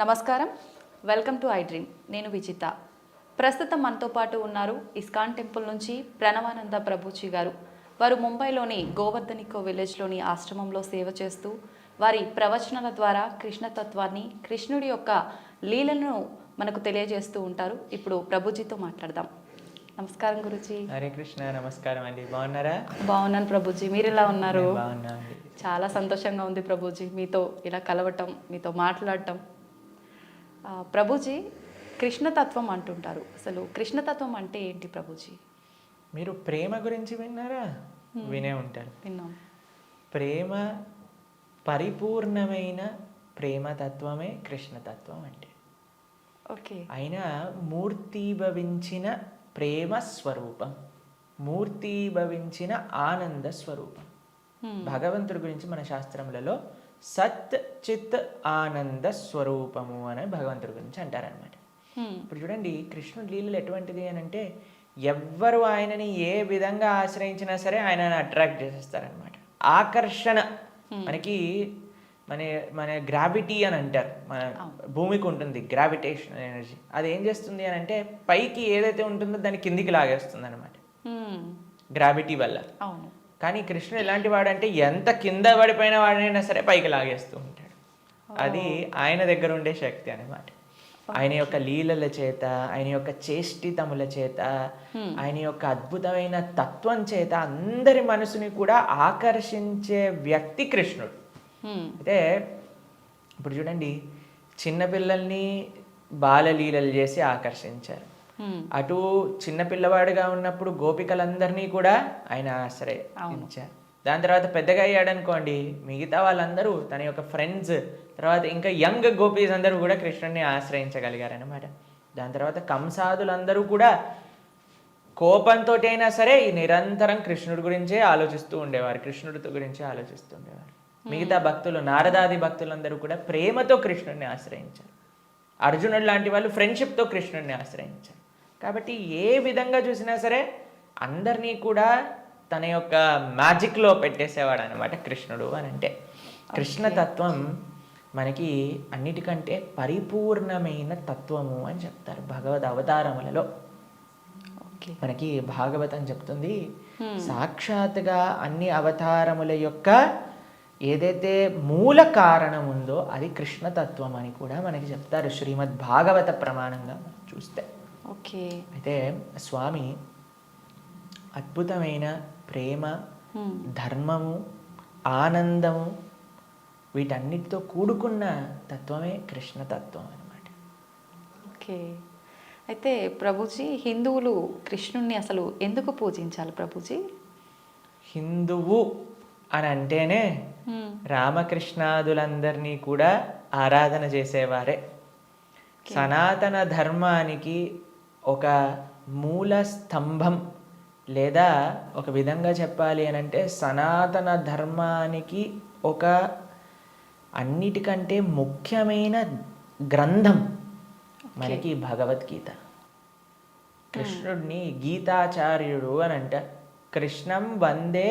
నమస్కారం, welcome to I dream. నేను విజిత. ప్రస్తుతం మనతో పాటు ఉన్నారు ఇస్కాన్ టెంపుల్ నుంచి ప్రణవానంద ప్రభుజీ గారు. వారు ముంబైలోని గోవర్ధనికో విలేజ్లోని ఆశ్రమంలో సేవ చేస్తూ వారి ప్రవచనాల ద్వారా కృష్ణతత్వాన్ని, కృష్ణుడి యొక్క లీలలను మనకు తెలియజేస్తూ ఉంటారు. ఇప్పుడు ప్రభుజీతో మాట్లాడదాం. నమస్కారం గురుజీ. హరే కృష్ణ. నమస్కారం అండి. బాగున్నారా? బాగున్నాను ప్రభుజీ, మీరు ఎలా ఉన్నారు? బాగున్నా అండి. చాలా సంతోషంగా ఉంది ప్రభుజీ మీతో ఇలా కలవటం, మీతో మాట్లాడటం. ప్రభుజీ, కృష్ణతత్వం అంటుంటారు. అసలు కృష్ణతత్వం అంటే ఏంటి ప్రభుజీ? మీరు ప్రేమ గురించి విన్నారా? వినే ఉంటారు. విన్నాం. ప్రేమ, పరిపూర్ణమైన ప్రేమతత్వమే కృష్ణతత్వం అంటే. ఓకే. అయినా మూర్తీభవించిన ప్రేమ స్వరూపం, మూర్తీభవించిన ఆనంద స్వరూపం. భగవంతుడి గురించి మన శాస్త్రములలో సత్ చిత్ ఆనంద స్వరూపము అని భగవంతుడి గురించి అంటారనమాట. ఇప్పుడు చూడండి, కృష్ణుడి లీలలు ఎటువంటిది అని అంటే, ఎవ్వరు ఆయనని ఏ విధంగా ఆశ్రయించినా సరే ఆయనని అట్రాక్ట్ చేసేస్తారనమాట. ఆకర్షణ మనకి మన మన గ్రావిటీ అని అంటారు. మన భూమికి ఉంటుంది గ్రావిటేషన్ ఎనర్జీ. అది ఏం చేస్తుంది అని అంటే, పైకి ఏదైతే ఉంటుందో దాన్ని కిందికి లాగేస్తుంది అనమాట గ్రావిటీ వల్ల. అవును. కానీ కృష్ణుడు ఎలాంటి వాడంటే, ఎంత కింద పడిపోయిన వాడినైనా సరే పైకి లాగేస్తూ ఉంటాడు. అది ఆయన దగ్గర ఉండే శక్తి అన్నమాట. ఆయన యొక్క లీలల చేత, ఆయన యొక్క చేష్టితముల చేత, ఆయన యొక్క అద్భుతమైన తత్వం చేత అందరి మనసుని కూడా ఆకర్షించే వ్యక్తి కృష్ణుడు. అయితే ఇప్పుడు చూడండి, చిన్నపిల్లల్ని బాలలీలలు చేసి ఆకర్షించారు. అటు చిన్నపిల్లవాడుగా ఉన్నప్పుడు గోపికలందరినీ కూడా ఆయన ఆశ్రయించారు. దాని తర్వాత పెద్దగా అయ్యాడనుకోండి, మిగతా వాళ్ళందరూ తన యొక్క ఫ్రెండ్స్, తర్వాత ఇంకా యంగ్ గోపీస్ అందరూ కూడా కృష్ణుడిని ఆశ్రయించగలిగారనమాట. దాని తర్వాత కంసాదులందరూ కూడా కోపంతో అయినా సరే నిరంతరం కృష్ణుడి గురించే ఆలోచిస్తూ ఉండేవారు, కృష్ణుడితో గురించే ఆలోచిస్తూ ఉండేవారు. మిగతా భక్తులు, నారదాది భక్తులందరూ కూడా ప్రేమతో కృష్ణుడిని ఆశ్రయించారు. అర్జునుడు లాంటి వాళ్ళు ఫ్రెండ్షిప్తో కృష్ణుడిని ఆశ్రయించారు. కాబట్టి ఏ విధంగా చూసినా సరే అందరినీ కూడా తన యొక్క మ్యాజిక్లో పెట్టేసేవాడు అనమాట కృష్ణుడు అని అంటే. కృష్ణతత్వం మనకి అన్నిటికంటే పరిపూర్ణమైన తత్వము అని చెప్తారు భగవద్ అవతారములలో. మనకి భాగవతం చెప్తుంది, సాక్షాత్తుగా అన్ని అవతారముల యొక్క ఏదైతే మూల కారణం ఉందో అది కృష్ణతత్వం అని కూడా మనకి చెప్తారు శ్రీమద్ భాగవత ప్రమాణంగా చూస్తే. ఓకే. అయితే స్వామి అద్భుతమైన ప్రేమ, ధర్మము, ఆనందము వీటన్నిటితో కూడుకున్న తత్వమే కృష్ణతత్వం అన్నమాట. ఓకే. అయితే ప్రభుజీ, హిందువులు కృష్ణుణ్ణి అసలు ఎందుకు పూజించాలి ప్రభుజీ? హిందువు అని అంటేనే రామకృష్ణాదులందరినీ కూడా ఆరాధన చేసేవారే. సనాతన ధర్మానికి ఒక మూల స్తంభం, లేదా ఒక విధంగా చెప్పాలి అని అంటే సనాతన ధర్మానికి ఒక అన్నిటికంటే ముఖ్యమైన గ్రంథం మనకి భగవద్గీత. కృష్ణుడిని గీతాచార్యుడు అని అంట. కృష్ణం వందే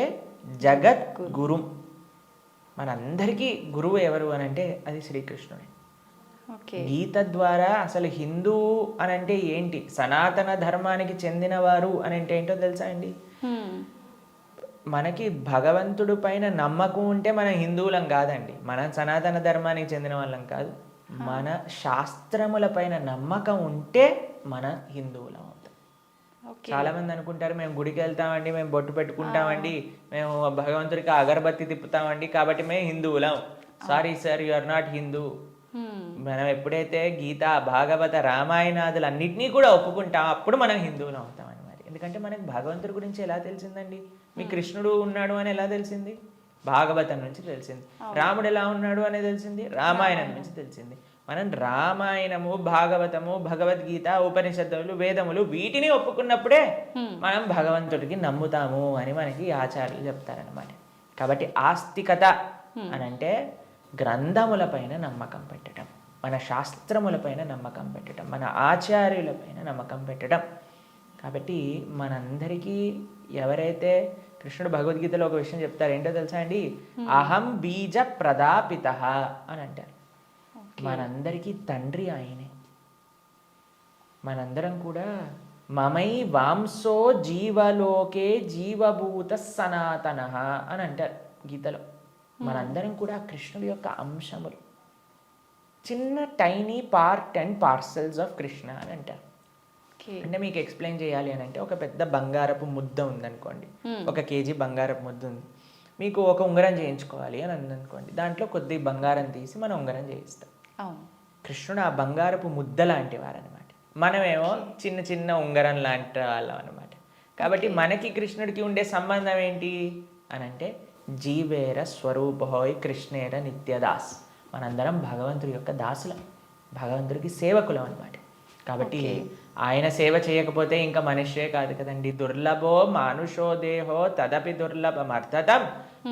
జగత్ గురుం. మనందరికీ గురువు ఎవరు అని అంటే అది శ్రీకృష్ణుడే. గీత ద్వారా అసలు హిందూ అని అంటే ఏంటి, సనాతన ధర్మానికి చెందినవారు అని అంటే ఏంటో తెలుసా అండి? మనకి భగవంతుడి పైన నమ్మకం ఉంటే మనం హిందువులం కాదండి, మనం సనాతన ధర్మానికి చెందిన వాళ్ళం కాదు. మన శాస్త్రముల పైన నమ్మకం ఉంటే మన హిందువులం అవుతాం. చాలా మంది అనుకుంటారు, మేము గుడికి వెళ్తామండి, మేము బొట్టు పెట్టుకుంటామండి, మేము భగవంతుడికి అగరబత్తి తిప్పుతామండి కాబట్టి మేము హిందువులం. Sorry sir, you are not Hindu. మనం ఎప్పుడైతే గీత, భాగవత, రామాయణాదులు అన్నిటినీ కూడా ఒప్పుకుంటాం అప్పుడు మనం హిందువులు అవుతాం అన్నమాట. ఎందుకంటే మనకి భగవంతుడి గురించి ఎలా తెలిసిందండి? మీ కృష్ణుడు ఉన్నాడు అని ఎలా తెలిసింది? భాగవతం నుంచి తెలిసింది. రాముడు ఎలా ఉన్నాడు అని తెలిసింది రామాయణం నుంచి తెలిసింది. మనం రామాయణము, భాగవతము, భగవద్గీత, ఉపనిషత్తులు, వేదములు వీటిని ఒప్పుకున్నప్పుడే మనం భగవంతుడికి నమ్ముతాము అని మనకి ఆచార్యులు చెప్తారనమాట. కాబట్టి ఆస్తికత అని అంటే గ్రంథములపైన నమ్మకం పెట్టడం, మన శాస్త్రములపైన నమ్మకం పెట్టడం, మన ఆచార్యులపైన నమ్మకం పెట్టడం. కాబట్టి మనందరికీ ఎవరైతే కృష్ణుడు భగవద్గీతలో ఒక విషయం చెప్తారు, ఏంటో తెలుసా అండి? అహం బీజ ప్రదాపిత అని అంటారు. మనందరికీ తండ్రి ఆయనే. మనందరం కూడా మమై వాంసో జీవలోకే జీవభూత సనాతన అని అంటారు గీతలో. మనందరం కూడా కృష్ణుడి యొక్క అంశములు, చిన్న tiny part and parcels of Krishna అని అంటారు. అంటే మీకు ఎక్స్ప్లెయిన్ చేయాలి అని అంటే, ఒక పెద్ద బంగారపు ముద్ద ఉందనుకోండి, 1 కేజీ బంగారపు ముద్ద ఉంది, మీకు ఒక ఉంగరం చేయించుకోవాలి అని అందనుకోండి, దాంట్లో కొద్ది బంగారం తీసి మనం ఉంగరం చేయిస్తాం. కృష్ణుడు ఆ బంగారపు ముద్ద లాంటి వారనమాట, మనమేమో చిన్న చిన్న ఉంగరం లాంటి వాళ్ళం అనమాట. కాబట్టి మనకి కృష్ణుడికి ఉండే సంబంధం ఏంటి అని అంటే, జీవేర స్వరూపహోయ్ కృష్ణేర నిత్యదాస్. మనందరం భగవంతుడి యొక్క దాసులం, భగవంతుడికి సేవకులం అనమాట. కాబట్టి ఆయన సేవ చేయకపోతే ఇంకా మనుష్యే కాదు కదండి. దుర్లభో మానుషో దేహో తదపి దుర్లభమర్థతం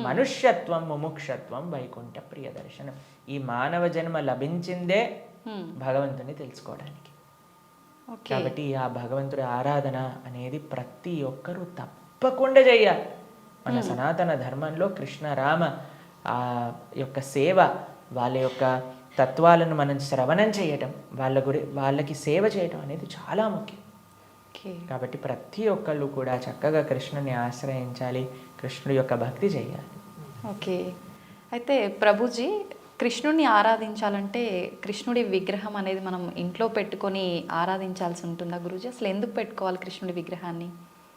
మనుష్యత్వం ముముక్షత్వం వైకుంఠ ప్రియ దర్శనం. ఈ మానవ జన్మ లభించిందే భగవంతుని తెలుసుకోవడానికి. కాబట్టి ఆ భగవంతుడి ఆరాధన అనేది ప్రతి ఒక్కరూ తప్పకుండా చేయాలి. మన సనాతన ధర్మంలో కృష్ణ రామ ఆ యొక్క సేవ, వాళ్ళ యొక్క తత్వాలను మనం శ్రవణం చేయటం, వాళ్ళకి సేవ చేయటం అనేది చాలా ముఖ్యం. కాబట్టి ప్రతి ఒక్కళ్ళు కూడా చక్కగా కృష్ణుని ఆశ్రయించాలి, కృష్ణుడి యొక్క భక్తి చేయాలి. ఓకే, అయితే ప్రభుజీ, కృష్ణుడిని ఆరాధించాలంటే కృష్ణుడి విగ్రహం అనేది మనం ఇంట్లో పెట్టుకొని ఆరాధించాల్సి ఉంటుందా గురూజీ? అసలు ఎందుకు పెట్టుకోవాలి కృష్ణుడి విగ్రహాన్ని?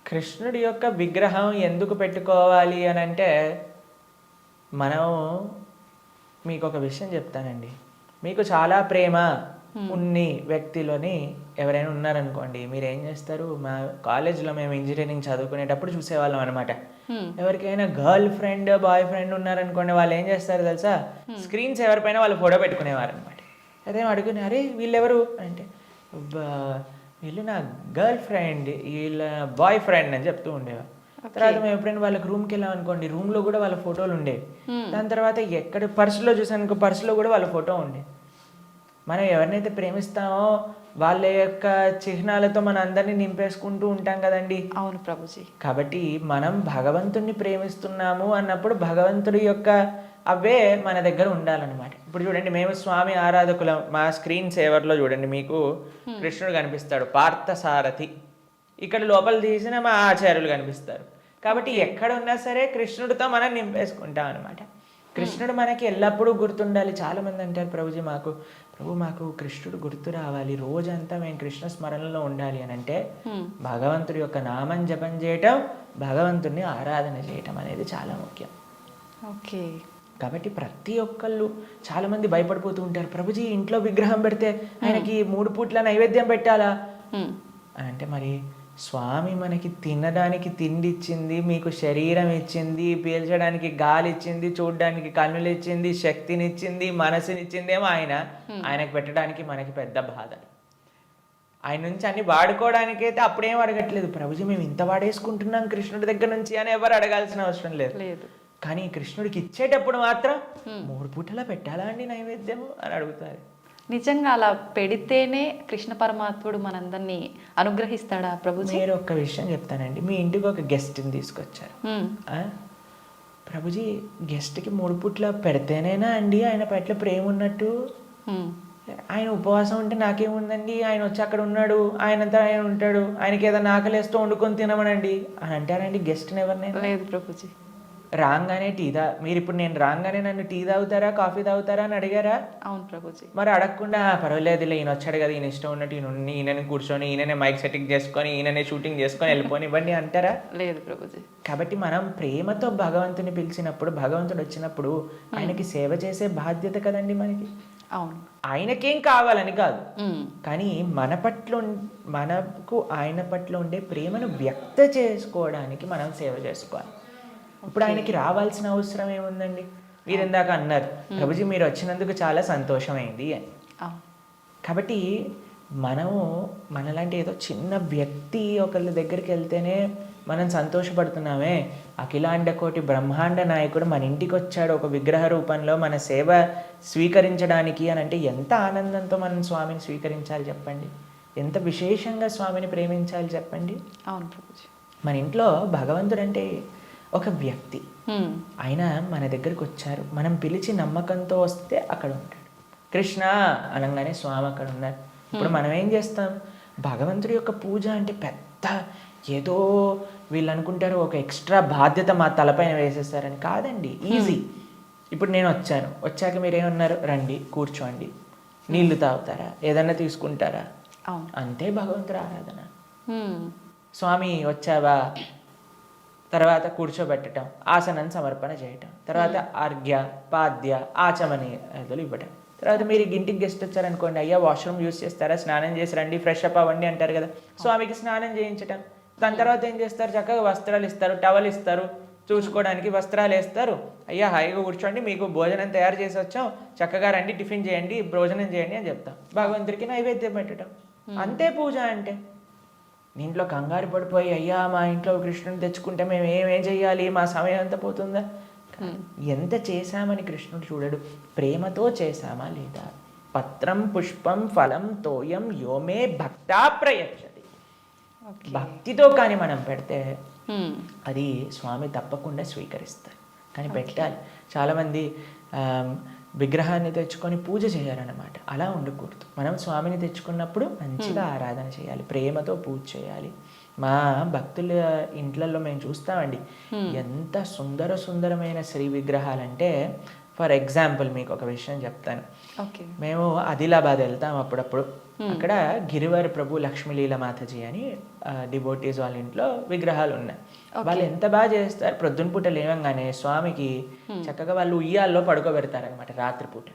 కృష్ణుడి యొక్క విగ్రహం ఎందుకు పెట్టుకోవాలి అని అంటే, మనం మీకు ఒక విషయం చెప్తానండి. మీకు చాలా ప్రేమ ఉన్ని వ్యక్తిలోని ఎవరైనా ఉన్నారనుకోండి, మీరు ఏం చేస్తారు? మా కాలేజ్లో మేము ఇంజనీరింగ్ చదువుకునేటప్పుడు చూసేవాళ్ళం అనమాట. ఎవరికైనా గర్ల్ ఫ్రెండ్ బాయ్ ఫ్రెండ్ ఉన్నారనుకోండి, వాళ్ళు ఏం చేస్తారు తెలుసా? స్క్రీన్స్ ఎవరిపైన వాళ్ళు ఫోటో పెట్టుకునేవారు అనమాట. అదే అడుగుని, అరే వీళ్ళెవరు అంటే, వీళ్ళు నా గర్ల్ ఫ్రెండ్, వీళ్ళ బాయ్ ఫ్రెండ్ అని చెప్తూ ఉండేవారు. తర్వాత మేము ఎప్పుడైనా వాళ్ళకి రూమ్కి వెళ్ళాం అనుకోండి, రూమ్లో కూడా వాళ్ళ ఫోటోలు ఉండేవి. దాని తర్వాత ఎక్కడ పర్సులో చూసాను, పర్సులో కూడా వాళ్ళ ఫోటో ఉండేది. మనం ఎవరినైతే ప్రేమిస్తామో వాళ్ళ యొక్క చిహ్నాలతో మన అందరినీ నింపేసుకుంటూ ఉంటాం కదండి. అవును ప్రభుజీ. కాబట్టి మనం భగవంతుడిని ప్రేమిస్తున్నాము అన్నప్పుడు భగవంతుడి యొక్క అవే మన దగ్గర ఉండాలన్నమాట. ఇప్పుడు చూడండి, మేము స్వామి ఆరాధకులం. మా స్క్రీన్ సేవర్లో చూడండి, మీకు కృష్ణుడు కనిపిస్తాడు, పార్థసారథి. ఇక్కడ లోపల తీసిన మా ఆచార్యులు కనిపిస్తారు. కాబట్టి ఎక్కడ ఉన్నా సరే కృష్ణుడితో మనం నింపేసుకుంటాం అనమాట. కృష్ణుడు మనకి ఎల్లప్పుడూ గుర్తుండాలి. చాలామంది అంటారు, ప్రభుజీ మాకు కృష్ణుడు గుర్తు రావాలి, రోజంతా మేము కృష్ణ స్మరణలో ఉండాలి అని అంటే, భగవంతుడి యొక్క నామం జపం చేయటం, భగవంతుడిని ఆరాధన చేయటం అనేది చాలా ముఖ్యం. ఓకే. కాబట్టి ప్రతి ఒక్కళ్ళు చాలామంది భయపడిపోతూ ఉంటారు, ప్రభుజీ ఇంట్లో విగ్రహం పెడితే ఆయనకి 3 పూట్ల నైవేద్యం పెట్టాలా అని అంటే, మరి స్వామి మనకి తినడానికి తిండి ఇచ్చింది, మీకు శరీరం ఇచ్చింది, పీల్చడానికి గాలి ఇచ్చింది, చూడడానికి కన్నులు ఇచ్చింది, శక్తినిచ్చింది, మనసునిచ్చిందేమో ఆయనకు పెట్టడానికి మనకి పెద్ద బాధ. ఆయన నుంచి అన్ని వాడుకోవడానికైతే అప్పుడేం అడగట్లేదు, ప్రభుజీ మేము ఇంత వాడేసుకుంటున్నాం కృష్ణుడి దగ్గర నుంచి అని ఎవరు అడగాల్సిన అవసరం లేదు. కానీ కృష్ణుడికి ఇచ్చేటప్పుడు మాత్రం 3 పూటలా పెట్టాలా అండి నైవేద్యము అని అడుగుతారు. నిజంగా అలా పెడితేనే కృష్ణ పరమాత్ముడు మనందరినీ అనుగ్రహిస్తాడా ప్రభుజీ? మీరు ఒక్క విషయం చెప్తానండి. మీ ఇంటికి ఒక గెస్ట్ని తీసుకొచ్చారు, ప్రభుజీ గెస్ట్కి 3 పూట్ల పెడితేనేనా అండి ఆయన పట్ల ప్రేమ ఉన్నట్టు? ఆయన ఉపవాసం ఉంటే నాకేముందండి, ఆయన వచ్చి అక్కడ ఉన్నాడు, ఆయనంతా ఆయన ఉంటాడు, ఆయనకి ఏదైనా ఆకలేస్తూ వండుకొని తినమనండి అని అంటారండి గెస్ట్ని ఎవరినైనా? లేదు ప్రభుజీ. రాగానే మీరు ఇప్పుడు నేను రాగానే నన్ను టీ తాగుతారా కాఫీ తాగుతారా అని అడిగారా? అవును ప్రభుజీ. మరి అడగకుండా పర్వాలేదులే ఈయన వచ్చాడు కదా, ఈయన ఇష్టం ఉన్నట్టు ఈయనని కూర్చొని, ఈయననే మైక్ సెట్టింగ్ చేసుకొని, ఈయననే షూటింగ్ చేసుకొని వెళ్ళిపోని ఇవ్వండి అంటారా? లేదు ప్రభుజీ. కాబట్టి మనం ప్రేమతో భగవంతుని పిలిచినప్పుడు, భగవంతుడు వచ్చినప్పుడు ఆయనకి సేవ చేసే బాధ్యత కదండి మనకి. అవును. ఆయనకేం కావాలని కాదు, కానీ మనకు ఆయన పట్ల ఉండే ప్రేమను వ్యక్త చేసుకోవడానికి మనం సేవ చేసుకోవాలి. ఇప్పుడు ఆయనకి రావాల్సిన అవసరం ఏముందండి? మీరు ఇందాక అన్నారు, ప్రభుజీ మీరు వచ్చినందుకు చాలా సంతోషమైంది అని. కాబట్టి మనలాంటి ఏదో చిన్న వ్యక్తి ఒకళ్ళ దగ్గరికి వెళ్తేనే మనం సంతోషపడుతున్నామే, అఖిలాండ కోటి బ్రహ్మాండ నాయకుడు మన ఇంటికి వచ్చాడు ఒక విగ్రహ రూపంలో మన సేవ స్వీకరించడానికి అని అంటే, ఎంత ఆనందంతో మనం స్వామిని స్వీకరించాలి చెప్పండి, ఎంత విశేషంగా స్వామిని ప్రేమించాలి చెప్పండి. అవును ప్రభుజీ. మన ఇంట్లో భగవంతుడు అంటే ఒక వ్యక్తి, ఆయన మన దగ్గరికి వచ్చారు, మనం పిలిచి నమ్మకంతో వస్తే అక్కడ ఉంటాడు. కృష్ణ అనగానే స్వామి అక్కడ ఉన్నారు. ఇప్పుడు మనం ఏం చేస్తాం, భగవంతుడి యొక్క పూజ అంటే పెద్ద ఏదో వీళ్ళు అనుకుంటారు ఒక ఎక్స్ట్రా బాధ్యత మా తలపైన వేసేస్తారని. కాదండి, ఈజీ. ఇప్పుడు నేను వచ్చాక మీరేమన్నారు, రండి కూర్చోండి, నీళ్లు తాగుతారా, ఏదన్నా తీసుకుంటారా, అంతే భగవంతుడి ఆరాధన. స్వామి వచ్చావా, తర్వాత కూర్చోబెట్టడం, ఆసనం సమర్పణ చేయటం, తర్వాత అర్ఘ్య పాద్య ఆచమనీయాదులు ఇవ్వటం. తర్వాత మీరు ఇంటికి గెస్ట్ వచ్చారనుకోండి, అయ్యా వాష్రూమ్ యూస్ చేస్తారా, స్నానం చేసి రండి, ఫ్రెష్ అప్ అవ్వండి అంటారు కదా, స్వామికి స్నానం చేయించటం. దాని తర్వాత ఏం చేస్తారు, చక్కగా వస్త్రాలు ఇస్తారు, టవల్ ఇస్తారు, చూసుకోవడానికి వస్త్రాలు వేస్తారు. అయ్యా హాయిగా కూర్చోండి, మీకు భోజనం తయారు చేసి వచ్చాం, చక్కగా రండి, టిఫిన్ చేయండి, భోజనం చేయండి అని చెప్తాం. భగవంతుడికి నైవేద్యం పెట్టడం, అంతే పూజ అంటే. దీంట్లో కంగారు పడిపోయి అయ్యా మా ఇంట్లో కృష్ణుని తెచ్చుకుంటే మేము ఏమేం చెయ్యాలి, మా సమయం అంతా పోతుందా. ఎంత చేశామని కృష్ణుడు చూడడు, ప్రేమతో చేశామా లేదా. పత్రం పుష్పం ఫలం తోయం యోమే భక్తా ప్రయచ్చతి. భక్తితో కానీ మనం పెడితే అది స్వామి తప్పకుండా స్వీకరిస్తారు. కానీ పెట్టాలి. చాలామంది విగ్రహాన్ని తెచ్చుకొని పూజ చేయాలన్నమాట. అలా ఉండకూడదు. మనం స్వామిని తెచ్చుకున్నప్పుడు మంచిగా ఆరాధన చేయాలి, ప్రేమతో పూజ చేయాలి. మా భక్తుల ఇంట్లలో మేము చూస్తామండి, ఎంత సుందరమైన శ్రీ విగ్రహాలంటే. ఫర్ ఎగ్జాంపుల్ మీకు ఒక విషయం చెప్తాను. మేము ఆదిలాబాద్ వెళ్తాం అప్పుడప్పుడు. అక్కడ గిరివర్ ప్రభు లక్ష్మీలీల మాతాజీ అని డివోటీస్ వాళ్ళ ఇంట్లో విగ్రహాలు ఉన్నాయి. వాళ్ళు ఎంత బాగా చేస్తారు, ప్రొద్దున పూట లేవంగానే స్వామికి చక్కగా వాళ్ళు ఉయ్యాల్లో పడుకోబెడతారు అనమాట రాత్రిపూట.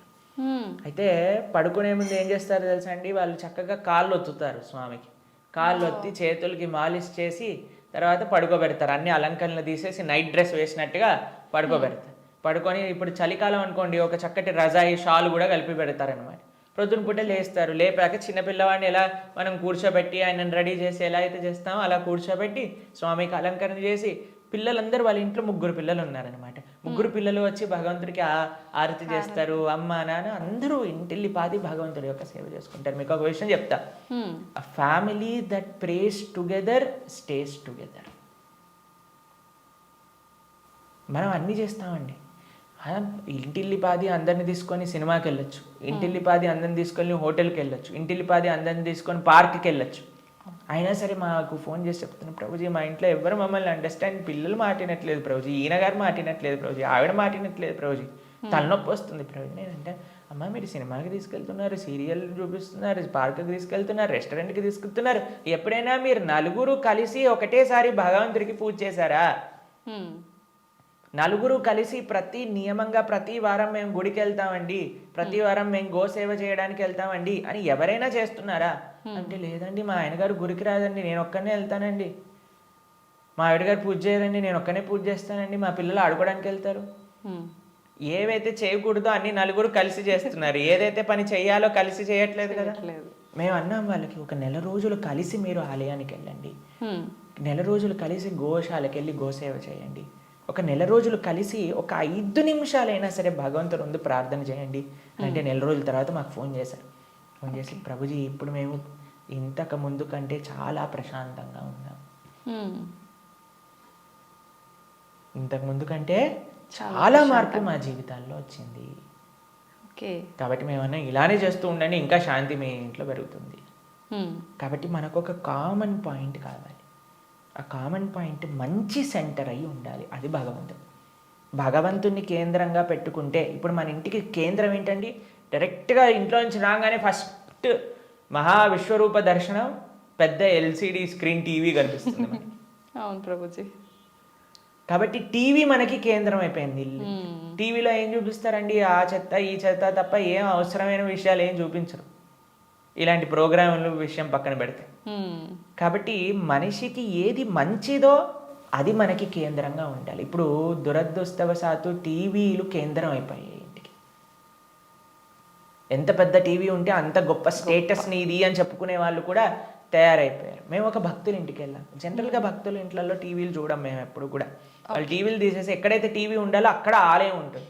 అయితే పడుకునే ముందు ఏం చేస్తారు తెలుసా అండి, వాళ్ళు చక్కగా కాళ్ళు ఒత్తుతారు స్వామికి. కాళ్ళు ఒత్తి చేతులకి మాలిష్ చేసి తర్వాత పడుకోబెడతారు. అన్ని అలంకరణలు తీసేసి నైట్ డ్రెస్ వేసినట్టుగా పడుకోబెడతారు. పడుకొని ఇప్పుడు చలికాలం అనుకోండి, ఒక చక్కటి రజాయి షాల్ కూడా కలిపి పెడతారనమాట. ప్రొద్దున పూట లేస్తారు. లేపాక చిన్నపిల్లవాడిని ఎలా మనం కూర్చోబెట్టి ఆయనను రెడీ చేసి ఎలా అయితే చేస్తామో అలా కూర్చోబెట్టి స్వామికి అలంకరణ చేసి, పిల్లలందరూ వాళ్ళ ఇంట్లో 3 పిల్లలు ఉన్నారనమాట. 3 పిల్లలు వచ్చి భగవంతుడికి ఆరతి చేస్తారు. అమ్మ నాన్న అందరూ ఇంటిల్లి పాది భగవంతుడి యొక్క సేవ చేసుకుంటారు. మీకు ఒక విషయం చెప్తా, a family that praise together stays together. మనం అన్నీ చేస్తామండి. ఇంటిల్లిపాది అందరిని తీసుకొని సినిమాకి వెళ్ళొచ్చు, ఇంటిల్లిపాది అందరిని తీసుకొని హోటల్కి వెళ్ళొచ్చు, ఇంటిల్లిపాది అందరిని తీసుకొని పార్క్కి వెళ్ళొచ్చు. అయినా సరే మాకు ఫోన్ చేసి చెప్తున్నాను, ప్రభుజీ మా ఇంట్లో ఎవరు మమ్మల్ని అండర్స్టాండ్, పిల్లలు మాటినట్లేదు ప్రభుజీ, ఈయన గారు మాటినట్లేదు ప్రభుజీ, ఆవిడ మాటినట్లేదు ప్రభుజీ, తలనొప్పి వస్తుంది ప్రభుజీ. నేనంటే అమ్మ మీరు సినిమాకి తీసుకెళ్తున్నారు, సీరియల్ చూపిస్తున్నారు, పార్క్కి తీసుకెళ్తున్నారు, రెస్టారెంట్కి తీసుకెళ్తున్నారు, ఎప్పుడైనా మీరు నలుగురు కలిసి ఒకటేసారి భగవంతుడికి పూజ చేశారా? నలుగురు కలిసి నియమంగా ప్రతి వారం మేము గుడికి వెళ్తామండి, ప్రతి వారం మేము గోసేవ చేయడానికి వెళ్తామండి అని ఎవరైనా చేస్తున్నారా అంటే, లేదండి మా ఆయన గారు గుడికి రాదండి, నేను ఒక్కనే వెళ్తానండి, మా ఆవిడ గారు పూజ చేయరండి, నేను ఒక్కనే పూజ చేస్తానండి, మా పిల్లలు ఆడుకోవడానికి వెళ్తారు. ఏవైతే చేయకూడదో అన్ని నలుగురు కలిసి చేస్తున్నారు, ఏదైతే పని చెయ్యాలో కలిసి చేయట్లేదు కదా. మేము అన్నాం వాళ్ళకి, ఒక నెల రోజులు కలిసి మీరు ఆలయానికి వెళ్ళండి, నెల రోజులు కలిసి గోశాలకు వెళ్ళి గోసేవ చేయండి, ఒక నెల రోజులు కలిసి ఒక 5 నిమిషాలైనా సరే భగవంతుడు ముందు ప్రార్థన చేయండి అంటే, నెల రోజుల తర్వాత మాకు ఫోన్ చేశారు. ఫోన్ చేసి ప్రభుజీ ఇప్పుడు మేము ఇంతకు ముందు కంటే చాలా ప్రశాంతంగా ఉన్నాం, ఇంతకు ముందు కంటే చాలా మార్పు మా జీవితాల్లో వచ్చింది. కాబట్టి మేమన్నా ఇలానే చేస్తూ ఉండండి, ఇంకా శాంతి మీ ఇంట్లో పెరుగుతుంది. కాబట్టి మనకు ఒక కామన్ పాయింట్ కావాలి. ఆ కామన్ పాయింట్ మంచి సెంటర్ అయి ఉండాలి, అది భగవంతుడు. భగవంతుని కేంద్రంగా పెట్టుకుంటే, ఇప్పుడు మన ఇంటికి కేంద్రం ఏంటండి, డైరెక్ట్గా ఇంట్లో నుంచి రాగానే ఫస్ట్ మహావిశ్వరూప దర్శనం, పెద్ద ఎల్సిడి స్క్రీన్ టీవీ కనిపిస్తుంది మనకి. అవును ప్రభుజీ. కాబట్టి టీవీ మనకి కేంద్రం అయిపోయింది. టీవీలో ఏం చూపిస్తారండి, ఆ చెత్త ఈ చెత్త తప్ప ఏం అవసరమైన విషయాలు ఏం చూపించరు, ఇలాంటి ప్రోగ్రాముల విషయం పక్కన పెడితే. కాబట్టి మనిషికి ఏది మంచిదో అది మనకి కేంద్రంగా ఉండాలి. ఇప్పుడు దురదృష్టవశాత్తు టీవీలు కేంద్రం అయిపోయాయి ఇంటికి. ఎంత పెద్ద టీవీ ఉంటే అంత గొప్ప స్టేటస్ నీది అని చెప్పుకునే వాళ్ళు కూడా తయారైపోయారు. మేము ఒక భక్తుల ఇంటికి వెళ్ళాం. జనరల్గా భక్తుల ఇంట్లలో టీవీలు చూడం మేము ఎప్పుడు కూడా. వాళ్ళు టీవీలు తీసేసి ఎక్కడైతే టీవీ ఉండాలో అక్కడ ఆలయం ఉంటుంది.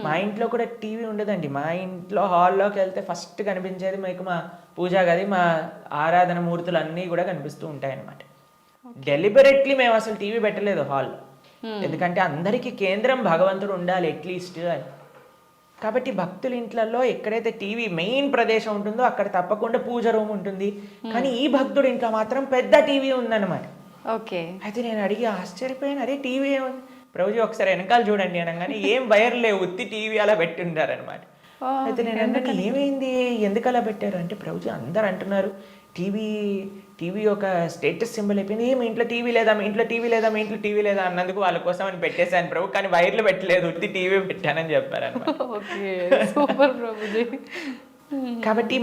మా ఇంట్లో కూడా టీవీ ఉండదండి. మా ఇంట్లో హాల్లోకి వెళ్తే ఫస్ట్ కనిపించేది మీకు మా పూజా గది, మా ఆరాధన మూర్తులు అన్నీ కూడా కనిపిస్తూ ఉంటాయి అన్నమాట. డెలిబరెట్లీ మేము అసలు టీవీ పెట్టలేదు హాల్లో, ఎందుకంటే అందరికీ కేంద్రం భగవంతుడు ఉండాలి అట్లీస్ట్ అని. కాబట్టి భక్తుల ఇంట్లలో ఎక్కడైతే టీవీ మెయిన్ ప్రదేశం ఉంటుందో అక్కడ తప్పకుండా పూజ రూమ్ ఉంటుంది. కానీ ఈ భక్తుడి ఇంట్లో మాత్రం పెద్ద టీవీ ఉందన్నమాట. ఓకే. అయితే నేను అడిగి ఆశ్చర్యపోయాను, అరే టీవీ ఏముంది ప్రభుజీ ఒకసారి వెనకాల చూడండి అనగానే ఏం వైర్ లేవు, ఉత్తి టీవీ అలా పెట్టి ఉంటారనమాట. అయితే నేను అన్నాను ఏమైంది, ఎందుకు అలా పెట్టారు అంటే ప్రభుజీ అందరు అంటున్నారు టీవీ టీవీ ఒక స్టేటస్ సింబల్ అయిపోయింది, మీ ఇంట్లో టీవీ లేదా, మీ ఇంట్లో టీవీ లేదా, మీ ఇంట్లో టీవీ లేదా అన్నందుకు వాళ్ళ కోసం అని పెట్టేశాను ప్రభు, కానీ వైర్లు పెట్టలేదు, ఉత్తి టీవీ పెట్టానని చెప్పారనమాట. Okay, super Prabhuji. కాబట్టి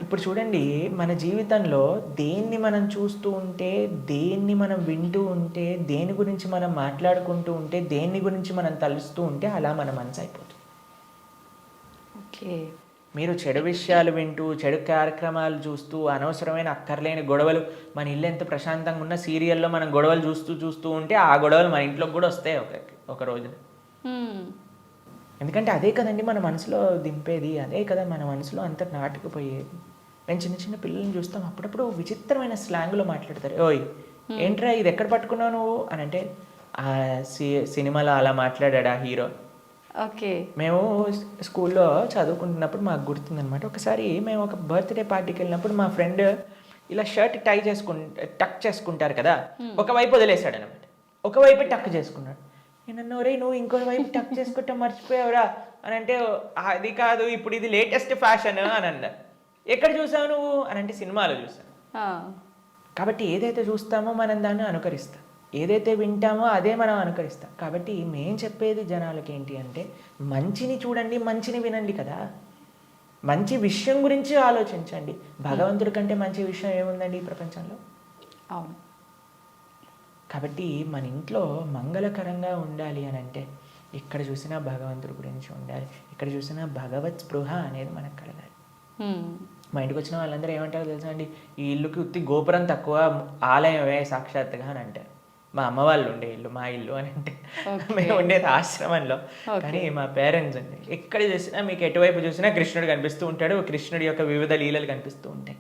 ఇప్పుడు చూడండి, మన జీవితంలో దేన్ని మనం చూస్తూ ఉంటే, దేన్ని మనం వింటూ ఉంటే, దేని గురించి మనం మాట్లాడుకుంటూ ఉంటే, దేని గురించి మనం తలుస్తూ ఉంటే అలా మన మనసు అయిపోతుంది. ఓకే. మీరు చెడు విషయాలు వింటూ, చెడు కార్యక్రమాలు చూస్తూ, అనవసరమైన అక్కర్లేని గొడవలు, మన ఇల్లు ఎంత ప్రశాంతంగా ఉన్న సీరియల్లో మనం గొడవలు చూస్తూ ఉంటే ఆ గొడవలు మన ఇంట్లోకి కూడా వస్తాయి ఒక రోజు. ఎందుకంటే అదే కదండి మన మనసులో దింపేది, అదే కదా మన మనసులో అంత నాటుకుపోయేది. నేను చిన్న చిన్న పిల్లల్ని చూస్తాం, అప్పుడప్పుడు విచిత్రమైన స్లాంగ్లో మాట్లాడతారు. ఓయ్ ఏంట్రా ఇది ఎక్కడ పట్టుకున్నావు నువ్వు అని అంటే, ఆ సినిమాలో అలా మాట్లాడా హీరో. ఓకే. మేము స్కూల్లో చదువుకుంటున్నప్పుడు మాకు గుర్తుందనమాట, ఒకసారి మేము ఒక బర్త్డే పార్టీకి వెళ్ళినప్పుడు మా ఫ్రెండ్ ఇలా షర్ట్ టక్ చేసుకుంటారు కదా, ఒకవైపు వదిలేశాడు అనమాట, ఒకవైపు టక్ చేసుకున్నాడు. నేను రే నువ్వు ఇంకో వైపు టక్ చేసుకుంటా మర్చిపోయావురా అని అంటే, అది కాదు ఇప్పుడు ఇది లేటెస్ట్ ఫ్యాషన్ అని అన్నారు. ఎక్కడ చూసావు నువ్వు అని అంటే, సినిమాలో చూసాను. కాబట్టి ఏదైతే చూస్తామో మనం దాన్ని అనుకరిస్తాం, ఏదైతే వింటామో అదే మనం అనుకరిస్తాం. కాబట్టి మేం చెప్పేది జనాలకి ఏంటి అంటే, మంచిని చూడండి, మంచిని వినండి కదా, మంచి విషయం గురించి ఆలోచించండి. భగవంతుడి కంటే మంచి విషయం ఏముందండి ఈ ప్రపంచంలో? అవును. కాబట్టి మన ఇంట్లో మంగళకరంగా ఉండాలి అని అంటే, ఎక్కడ చూసినా భగవంతుడి గురించి ఉండాలి, ఎక్కడ చూసినా భగవత్ స్పృహ అనేది మనకు కలగాలి. మా ఇంటికి వచ్చిన వాళ్ళందరూ ఏమంటారో తెలుసా అండి, ఈ ఇల్లుకి ఉత్తి గోపురం తక్కువ, ఆలయమే సాక్షాత్తుగా అని అంటారు. మా అమ్మ వాళ్ళు ఉండే ఇల్లు మా ఇల్లు అని అంటే, మేము ఉండేది ఆశ్రమంలో. కానీ మా పేరెంట్స్ అండి, ఎక్కడ చూసినా మీకు ఎటువైపు చూసినా కృష్ణుడు కనిపిస్తూ ఉంటాడు, కృష్ణుడి యొక్క వివిధ లీలలు కనిపిస్తూ ఉంటాయి.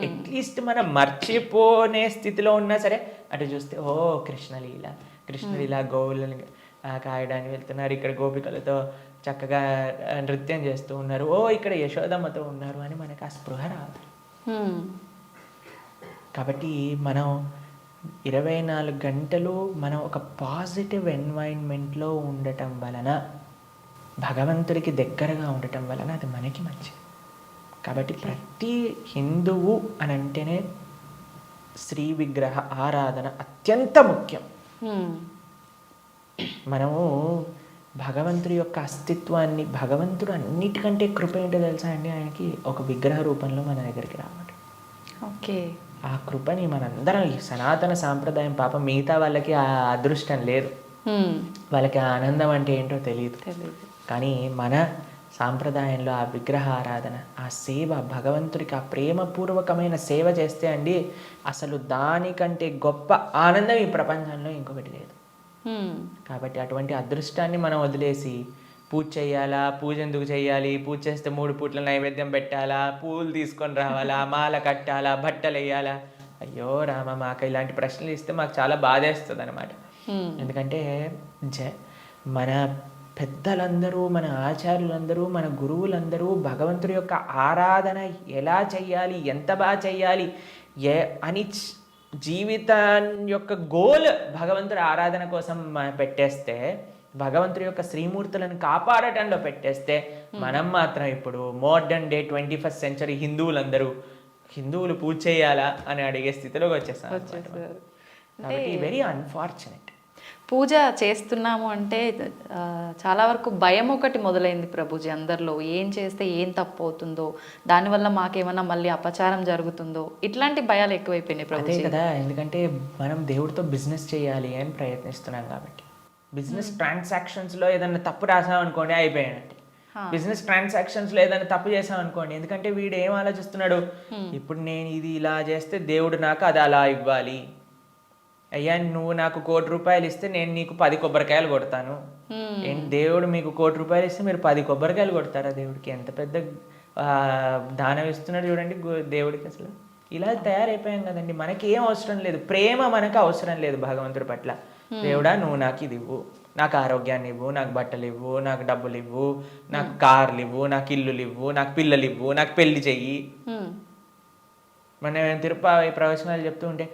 అట్లీస్ట్ మనం మర్చిపోనే స్థితిలో ఉన్నా సరే అటు చూస్తే, ఓ కృష్ణలీల, కృష్ణుడు ఇలా గోవులను కాయడానికి వెళ్తున్నారు, ఇక్కడ గోపికలతో చక్కగా నృత్యం చేస్తూ ఉన్నారు, ఓ ఇక్కడ యశోదమ్మతో ఉన్నారు అని మనకు ఆ స్పృహ రావాలి. కాబట్టి మనం 24 గంటలు మనం ఒక పాజిటివ్ ఎన్వైరన్మెంట్లో ఉండటం వలన, భగవంతుడికి దగ్గరగా ఉండటం వలన అది మనకి మంచిది. కాబట్టి ప్రతి హిందువు అని అంటేనే శ్రీ విగ్రహ ఆరాధన అత్యంత ముఖ్యం. మనము భగవంతుడి యొక్క అస్తిత్వాన్ని, భగవంతుడు అన్నిటికంటే కృప ఏంటో తెలుసా అండి, ఆయనకి ఒక విగ్రహ రూపంలో మన దగ్గరికి రావడం. ఓకే. ఆ కృపని మనందరం, ఈ సనాతన సాంప్రదాయం పాపం మిగతా వాళ్ళకి ఆ అదృష్టం లేదు, వాళ్ళకి ఆ ఆనందం అంటే ఏంటో తెలియదు. కానీ మన సాంప్రదాయంలో ఆ విగ్రహ ఆరాధన, ఆ సేవ, భగవంతుడికి ఆ ప్రేమపూర్వకమైన సేవ చేస్తే అండి, అసలు దానికంటే గొప్ప ఆనందం ఈ ప్రపంచంలో ఇంకొకటి లేదు. కాబట్టి అటువంటి అదృష్టాన్ని మనం వదిలేసి పూజ చేయాలా, పూజ ఎందుకు చేయాలి, పూజ చేస్తే 3 పూట్ల నైవేద్యం పెట్టాలా, పూలు తీసుకొని రావాలా, మాల కట్టాలా, బట్టలు వేయాలా, అయ్యో రామ, మాకు ఇలాంటి ప్రశ్నలు ఇస్తే మాకు చాలా బాధేస్తుంది అనమాట. ఎందుకంటే మన పెద్దలందరూ, మన ఆచార్యులందరూ, మన గురువులందరూ భగవంతుడి యొక్క ఆరాధన ఎలా చెయ్యాలి, ఎంత బాగా చెయ్యాలి అని జీవితం యొక్క గోల్ భగవంతుడి ఆరాధన కోసం పెట్టేస్తే, భగవంతుడి యొక్క శ్రీమూర్తులను కాపాడటంలో పెట్టేస్తే, మనం మాత్రం ఇప్పుడు మోడర్న్ డే 21st century హిందువులు పూజ చేయాలా అని అడిగే స్థితిలోకి వచ్చేస్తాం. కాబట్టి వెరీ అన్ఫార్చునేట్. పూజ చేస్తున్నాము అంటే చాలా వరకు భయం ఒకటి మొదలైంది ప్రభుజీ అందరిలో, ఏం చేస్తే ఏం తప్పు అవుతుందో, దానివల్ల మాకేమన్నా మళ్ళీ అపచారం జరుగుతుందో, ఇట్లాంటి భయాలు ఎక్కువైపోయినాయి ప్రభుజీ. అదే కదా, ఎందుకంటే మనం దేవుడితో బిజినెస్ చేయాలి అని ప్రయత్నిస్తున్నాం. కాబట్టి బిజినెస్ ట్రాన్సాక్షన్స్లో ఏదైనా తప్పు రాసాం అనుకోండి, అయిపోయానంటే. బిజినెస్ ట్రాన్సాక్షన్స్లో ఏదైనా తప్పు చేసాం అనుకోండి, ఎందుకంటే వీడు ఏం ఆలోచిస్తున్నాడు, ఇప్పుడు నేను ఇది ఇలా చేస్తే దేవుడు నాకు అది అలా ఇవ్వాలి, అయ్యా నువ్వు నాకు 1 కోటి రూపాయలు ఇస్తే నేను నీకు 10 కొబ్బరికాయలు కొడతాను. ఏంటి, దేవుడు మీకు 1 కోటి రూపాయలు ఇస్తే మీరు 10 కొబ్బరికాయలు కొడతారా? దేవుడికి ఎంత పెద్ద దానం ఇస్తున్నాడు చూడండి దేవుడికి. అసలు ఇలా తయారైపోయాం కదండి. మనకి ఏం అవసరం లేదు, ప్రేమ మనకు అవసరం లేదు భగవంతుడి పట్ల. దేవుడా నువ్వు నాకు ఇది ఇవ్వు, నాకు ఆరోగ్యాన్ని ఇవ్వు, నాకు బట్టలు ఇవ్వు, నాకు డబ్బులు ఇవ్వు, నాకు కార్లు ఇవ్వు, నాకు ఇల్లులు ఇవ్వు, నాకు పిల్లలు ఇవ్వు, నాకు పెళ్లి చెయ్యి. మన తిరుప్పావై ప్రవచనాలు చెప్తూ ఉంటే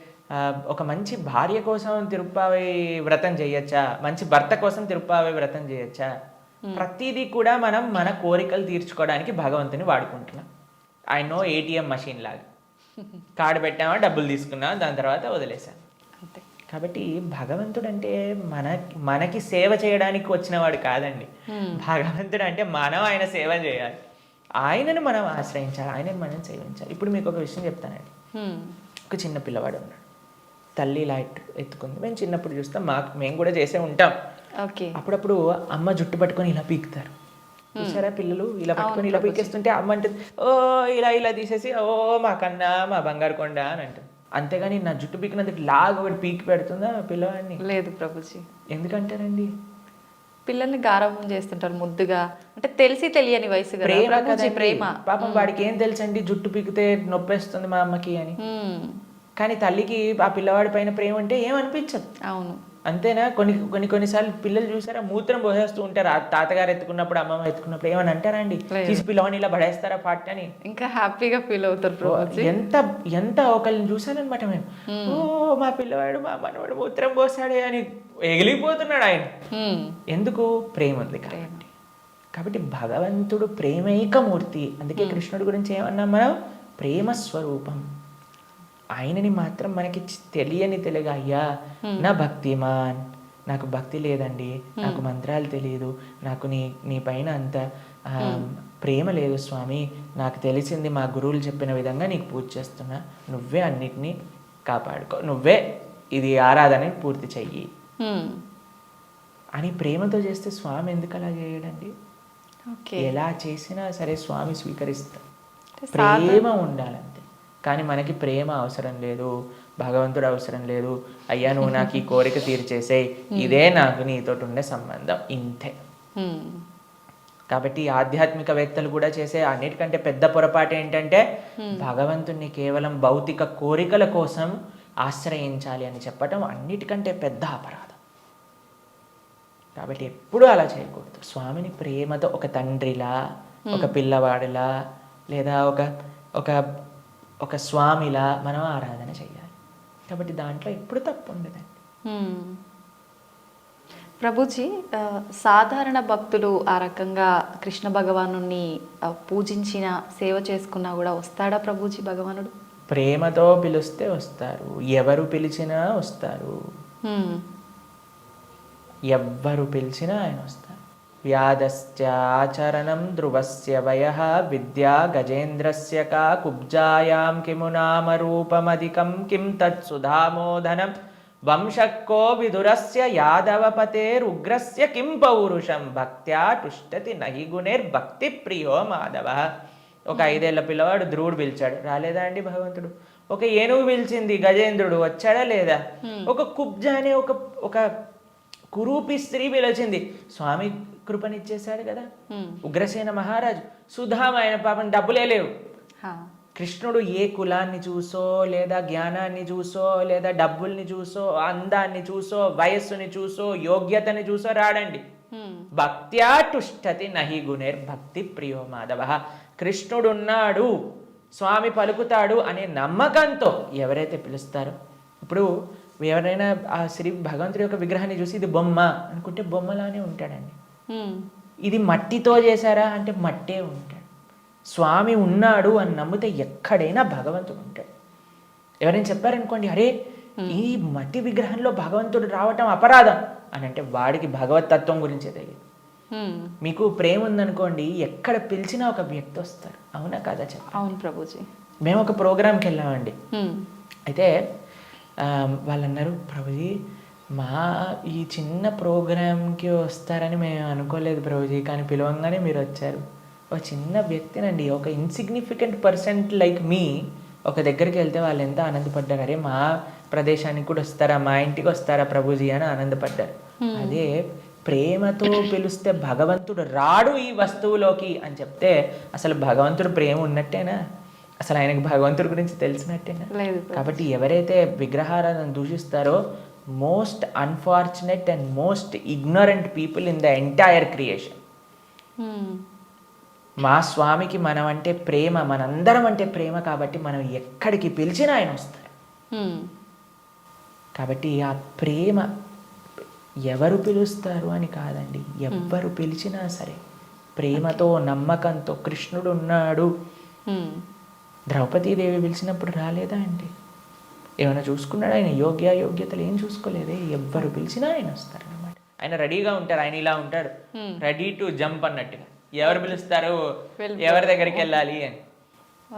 ఒక మంచి భార్య కోసం తిరుప్పావై వ్రతం చేయొచ్చా, మంచి భర్త కోసం తిరుప్పావై వ్రతం చేయొచ్చా? ప్రతిదీ కూడా మనం మన కోరికలు తీర్చుకోవడానికి భగవంతుని వాడుకుంటున్నాం. ఐ నో ఏటీఎం మెషిన్ లాగా కార్డు పెట్టామా, డబ్బులు తీసుకున్నా, దాని తర్వాత వదిలేసాం. అంతే. కాబట్టి భగవంతుడు అంటే మనకి సేవ చేయడానికి వచ్చినవాడు కాదండి. భగవంతుడు అంటే మనం ఆయన సేవ చేయాలి, ఆయనను మనం ఆశ్రయించాలి, ఆయనను మనం సేవించాలి. ఇప్పుడు మీకు ఒక విషయం చెప్తానండి. ఒక చిన్న పిల్లవాడు ఉన్నాడు, తల్లి ఇలా ఎత్తుకుంది. మేము చిన్నప్పుడు చూస్తాం, మేము కూడా చేసే ఉంటాం. అప్పుడప్పుడు అమ్మ జుట్టు పట్టుకొని ఇలా పీకుతారు చూసారా, పిల్లలు ఇలా పట్టుకొని ఇలా పీకేస్తుంటే అమ్మ అంటుంది, ఓ ఇలా ఇలా తీసేసి, ఓ మా కన్నా మా బంగారు కొండ అని అంటుంది. అంతేగాని నా జుట్టు పీకినందుకు లాగా ఒకటి పీకి పెడుతుందా పిల్లవాడిని? లేదు ప్రభుజీ. ఎందుకంటారండి? పిల్లల్ని గారాబం చేస్తుంటారు ముద్దుగా, అంటే తెలిసి తెలియని వయసు కదా. ప్రేమ ప్రభుజీ, కదండి. ప్రేమ. పాపం వాడికి ఏం తెలుసండి జుట్టు పీకితే నొప్పేస్తుంది మా అమ్మకి అని. కానీ తల్లికి ఆ పిల్లవాడి పైన ప్రేమ అంటే ఏమనిపించదు. అవును, అంతేనా? కొన్నిసార్లు పిల్లలు చూసారా మూత్రం పోసేస్తూ ఉంటారు. ఆ తాతగారు ఎత్తుకున్నప్పుడు, అమ్మమ్మ ఎత్తుకున్నప్పుడు ఏమని అంటారా అండి? తీసి పిల్లవాడిని ఇలా పడేస్తారా పాట అని? ఇంకా హ్యాపీగా ఫీల్ అవుతారు ప్రభుజీ. ఎంత ఒకళ్ళని చూసానమాట మేము, ఓ మా పిల్లవాడు మా మనవాడు మూత్రం పోసాడే అని ఎగిలిపోతున్నాడు ఆయన. ఎందుకు? ప్రేమ ఉంది కాబట్టి. కాబట్టి భగవంతుడు ప్రేమైకమూర్తి. అందుకే కృష్ణుడి గురించి ఏమన్నాం మనం? ప్రేమ స్వరూపం. ఆయనని మాత్రం మనకి తెలియని తెలుగు, అయ్యా నా భక్తిమాన్, నాకు భక్తి లేదండి, నాకు మంత్రాలు తెలియదు, నాకు నీ పైన అంత ప్రేమ లేదు స్వామి, నాకు తెలిసింది మా గురువులు చెప్పిన విధంగా నీకు పూజ చేస్తున్నా, నువ్వే అన్నిటినీ కాపాడుకో, నువ్వే ఇది ఆరాధన పూర్తి చెయ్యి అని ప్రేమతో చేస్తే స్వామి ఎందుకు అలా చేయడండి? ఎలా చేసినా సరే స్వామి స్వీకరిస్తాం. ప్రేమ ఉండాలంతే. కానీ మనకి ప్రేమ అవసరం లేదు, భగవంతుడు అవసరం లేదు. అయ్యా నువ్వు నాకు ఈ కోరిక తీర్చేసేయ్, ఇదే నాకు నీతో ఉండే సంబంధం, ఇంతే. కాబట్టి ఆధ్యాత్మికవేత్తలు కూడా చేసే అన్నిటికంటే పెద్ద పొరపాటు ఏంటంటే భగవంతుణ్ణి కేవలం భౌతిక కోరికల కోసం ఆశ్రయించాలి అని చెప్పటం అన్నిటికంటే పెద్ద అపరాధం. కాబట్టి ఎప్పుడూ అలా చేయకూడదు. స్వామిని ప్రేమతో ఒక తండ్రిలా, ఒక పిల్లవాడిలా, లేదా ఒక స్వామిలా మనం ఆరాధన చేయాలి. కాబట్టి దాంట్లో ఎప్పుడు తప్పు ఉండదండి. ప్రభుజీ, సాధారణ భక్తులు ఆ రకంగా కృష్ణ భగవాను పూజించిన, సేవ చేసుకున్నా కూడా వస్తాడా ప్రభుజీ భగవానుడు? ప్రేమతో పిలిస్తే వస్తారు, ఎవరు పిలిచినా వస్తారు. ఎవ్వరు పిలిచినా ఆయన వస్తారు. వ్యాధస్య ఆచరణం ధ్రువస్య వయః విద్యా గజేంద్రస్య కా కుబ్జాయాం కిము నామ రూపమధికం కిం తత్సుధామోదనం వంశక్కో విదురస్య యాదవపతేరుగ్రస్య కిం పౌరుషం భక్త్యా టుష్టతి నహి గుణైర్భక్తి ప్రియో మాధవ. ఒక 5 ఏళ్ల పిల్లవాడు ధ్రువుడు పిలిచాడు, రాలేదా అండి భగవంతుడు? ఒక ఏనుగు పిలిచింది, గజేంద్రుడు వచ్చాడా లేదా? ఒక కుబ్జ అనే ఒక కురూపి స్త్రీ పిలిచింది, స్వామి కృపనిచ్చేశాడు కదా. ఉగ్రసేన మహారాజు, సుధామ, ఆయన పాపం డబ్బులే లేవు. కృష్ణుడు ఏ కులాన్ని చూసో, లేదా జ్ఞానాన్ని చూసో, లేదా డబ్బుల్ని చూసో, అందాన్ని చూసో, వయస్సుని చూసో, యోగ్యతని చూసో రాడండి. భక్త్యా టుష్టతి నహి గుణైర్భక్తి ప్రియో మాధవ. కృష్ణుడున్నాడు, స్వామి పలుకుతాడు అనే నమ్మకంతో ఎవరైతే పిలుస్తారో, ఇప్పుడు ఎవరైనా ఆ శ్రీ భగవంతుడి యొక్క విగ్రహాన్ని చూసి ఇది బొమ్మ అనుకుంటే బొమ్మలానే ఉంటాడండి. ఇది మట్టితో చేశారా అంటే మట్టే ఉంటాడు. స్వామి ఉన్నాడు అని నమ్మితే ఎక్కడైనా భగవంతుడు ఉంటాడు. ఎవరైనా చెప్పారనుకోండి, అరే ఈ మట్టి విగ్రహంలో భగవంతుడు రావటం అపరాధం అని అంటే వాడికి భగవతత్వం గురించే తెలియదు. మీకు ప్రేమ ఉందనుకోండి, ఎక్కడ పిలిచినా ఒక వ్యక్తి వస్తారు. అవునా కదా? చెప్పండి. అవును ప్రభుజీ. మేము ఒక ప్రోగ్రామ్కి వెళ్ళామండి. అయితే వాళ్ళు అన్నారు, ప్రభుజీ మా ఈ చిన్న ప్రోగ్రామ్కి వస్తారని మేము అనుకోలేదు ప్రభుజీ, కానీ పిలవంగానే మీరు వచ్చారు. ఒక చిన్న వ్యక్తినండి, ఒక ఇన్సిగ్నిఫికెంట్ పర్సన్ లైక్ మీ ఒక దగ్గరికి వెళ్తే వాళ్ళు ఎంత ఆనందపడ్డారు. అరే మా ప్రదేశానికి కూడా వస్తారా, మా ఇంటికి వస్తారా ప్రభుజీ అని ఆనందపడ్డారు. అదే ప్రేమతో పిలిస్తే భగవంతుడు రాడు ఈ వస్తువులోకి అని చెప్తే అసలు భగవంతుడు ప్రేమ ఉన్నట్టేనా? అసలు ఆయనకు భగవంతుడి గురించి తెలిసినట్టేనా? లేదు. కాబట్టి ఎవరైతే విగ్రహాలను దూషిస్తారో most unfortunate and most ignorant people in the entire creation. మా స్వామికి మనం అంటే ప్రేమ, మనందరం అంటే ప్రేమ, కాబట్టి మనం ఎక్కడికి పిలిచినా ఆయన వస్తారు. కాబట్టి ఆ ప్రేమ ఎవరు పిలుస్తారు అని కాదండి, ఎవ్వరు పిలిచినా సరే ప్రేమతో నమ్మకంతో కృష్ణుడు ఉన్నాడు. ద్రౌపదీదేవి పిలిచినప్పుడు రాలేదా అండి? ఏమైనా చూసుకున్నాడు ఆయన? యోగ్యతలు ఏం చూసుకోలేదే. ఎవ్వరు పిలిచినా ఆయన వస్తారు అన్నమాట. ఆయన రెడీగా ఉంటారు. ఆయన ఇలా ఉంటాడు, రెడీ టు జంప్ అన్నట్టుగా. ఎవరు పిలుస్తారు, ఎవరి దగ్గరికి వెళ్ళాలి అని.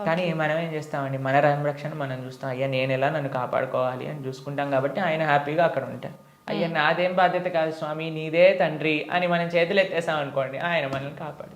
కానీ మనం ఏం చేస్తామండి, మన సంరక్షణ మనం చూస్తాం. అయ్యా నేను ఎలా నన్ను కాపాడుకోవాలి అని చూసుకుంటాం. కాబట్టి ఆయన హ్యాపీగా అక్కడ ఉంటారు. అయ్యా నాదేం బాధ్యత కాదు స్వామి, నీదే తండ్రి అని మనం చేతులు ఎత్తేసాం అనుకోండి, ఆయన మనల్ని కాపాడు.